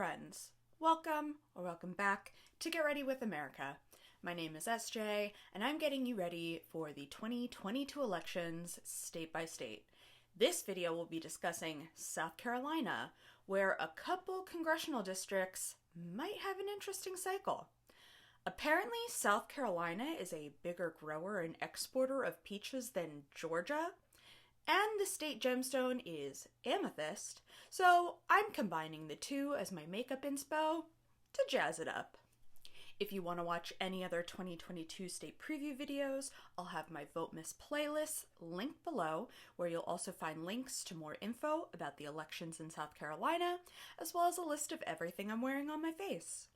friends. Welcome or welcome back to Get Ready with America. My name is SJ, and I'm getting you ready for the 2022 elections state by state. This video will be discussing South Carolina, where a couple congressional districts might have an interesting cycle. Apparently, South Carolina is a bigger grower and exporter of peaches than Georgia, and the state gemstone is amethyst, so I'm combining the two as my makeup inspo to jazz it up. If you want to watch any other 2022 state preview videos, I'll have my Votemas playlist linked below, where you'll also find links to more info about the elections in South Carolina, as well as a list of everything I'm wearing on my face.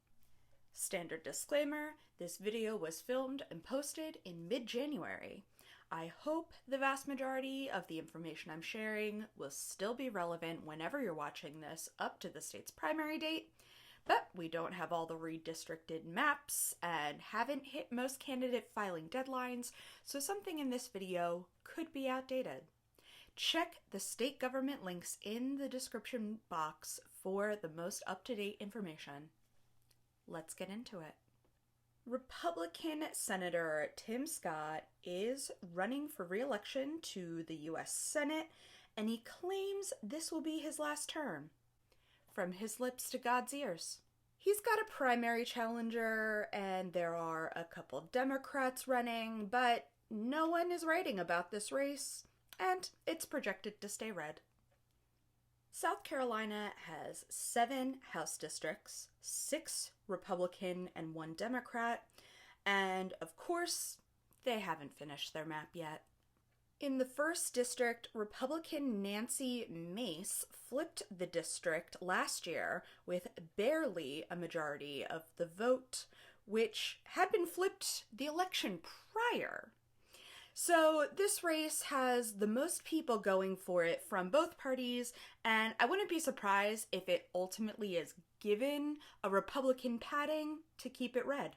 Standard disclaimer, this video was filmed and posted in mid-January. I hope the vast majority of the information I'm sharing will still be relevant whenever you're watching this up to the state's primary date, but we don't have all the redistricted maps and haven't hit most candidate filing deadlines, so something in this video could be outdated. Check the state government links in the description box for the most up-to-date information. Let's get into it. Republican Senator Tim Scott is running for re-election to the U.S. Senate, and he claims this will be his last term. From his lips to God's ears. He's got a primary challenger, and there are a couple Democrats running, but no one is writing about this race, and it's projected to stay red. South Carolina has 7 House districts, 6 Republican and 1 Democrat, and of course, they haven't finished their map yet. In the 1st district, Republican Nancy Mace flipped the district last year with barely a majority of the vote, which had been flipped the election prior. So this race has the most people going for it from both parties, and I wouldn't be surprised if it ultimately is given a Republican padding to keep it red.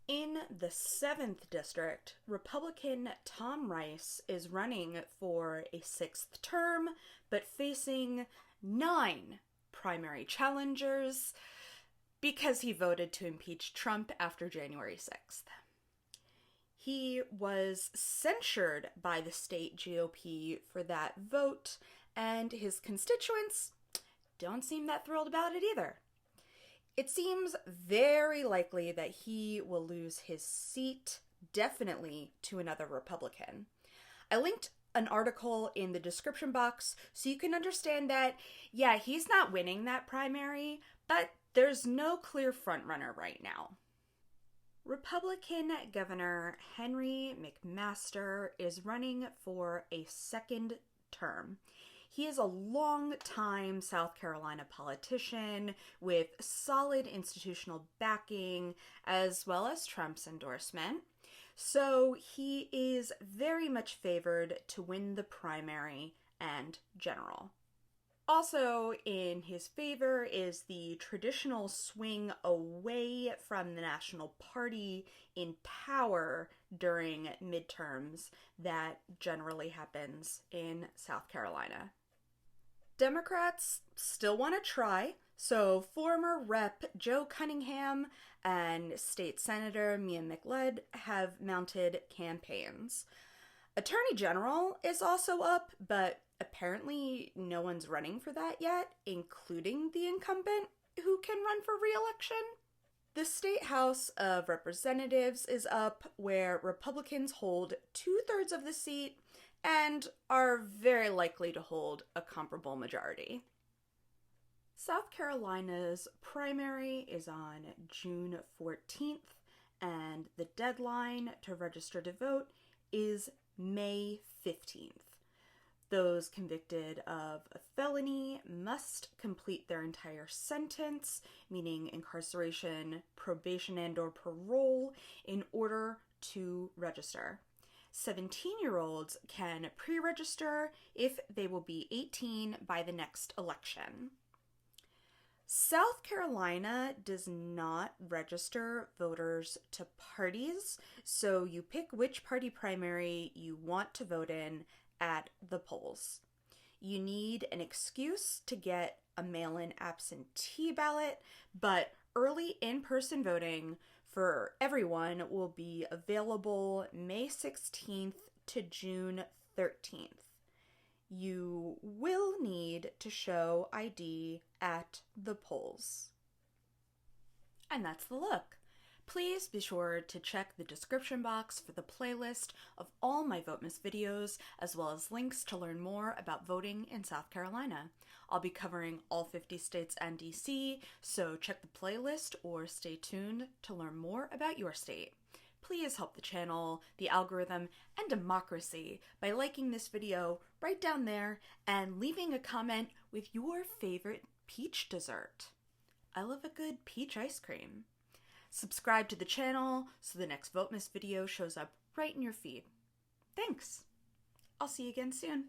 In the 7th district, Republican Tom Rice is running for a 6th term, but facing 9 primary challengers because he voted to impeach Trump after January 6th. He was censured by the state GOP for that vote, and his constituents don't seem that thrilled about it either. It seems very likely that he will lose his seat, definitely to another Republican. I linked an article in the description box so you can understand that, yeah, he's not winning that primary, but there's no clear frontrunner right now. Republican Governor Henry McMaster is running for a 2nd term. He is a long-time South Carolina politician with solid institutional backing as well as Trump's endorsement. So he is very much favored to win the primary and general. Also in his favor is the traditional swing away from the National Party in power during midterms that generally happens in South Carolina. Democrats still want to try, so former Rep. Joe Cunningham and State Senator Mia McLeod have mounted campaigns. Attorney General is also up, but apparently no one's running for that yet, including the incumbent who can run for re-election. The State House of Representatives is up, where Republicans hold 2/3 of the seat and are very likely to hold a comparable majority. South Carolina's primary is on June 14th, and the deadline to register to vote is May 15th. Those convicted of a felony must complete their entire sentence, meaning incarceration, probation, and/or parole, in order to register. 17-year-olds can pre-register if they will be 18 by the next election. South Carolina does not register voters to parties, so you pick which party primary you want to vote in at the polls. You need an excuse to get a mail-in absentee ballot, but early in-person voting for everyone will be available May 16th to June 13th. You will need to show ID at the polls. And that's the look. Please be sure to check the description box for the playlist of all my Votemas videos, as well as links to learn more about voting in South Carolina. I'll be covering all 50 states and DC, so check the playlist or stay tuned to learn more about your state. Please help the channel, the algorithm, and democracy by liking this video right down there and leaving a comment with your favorite peach dessert. I love a good peach ice cream. Subscribe to the channel so the next Votemas video shows up right in your feed. Thanks! I'll see you again soon.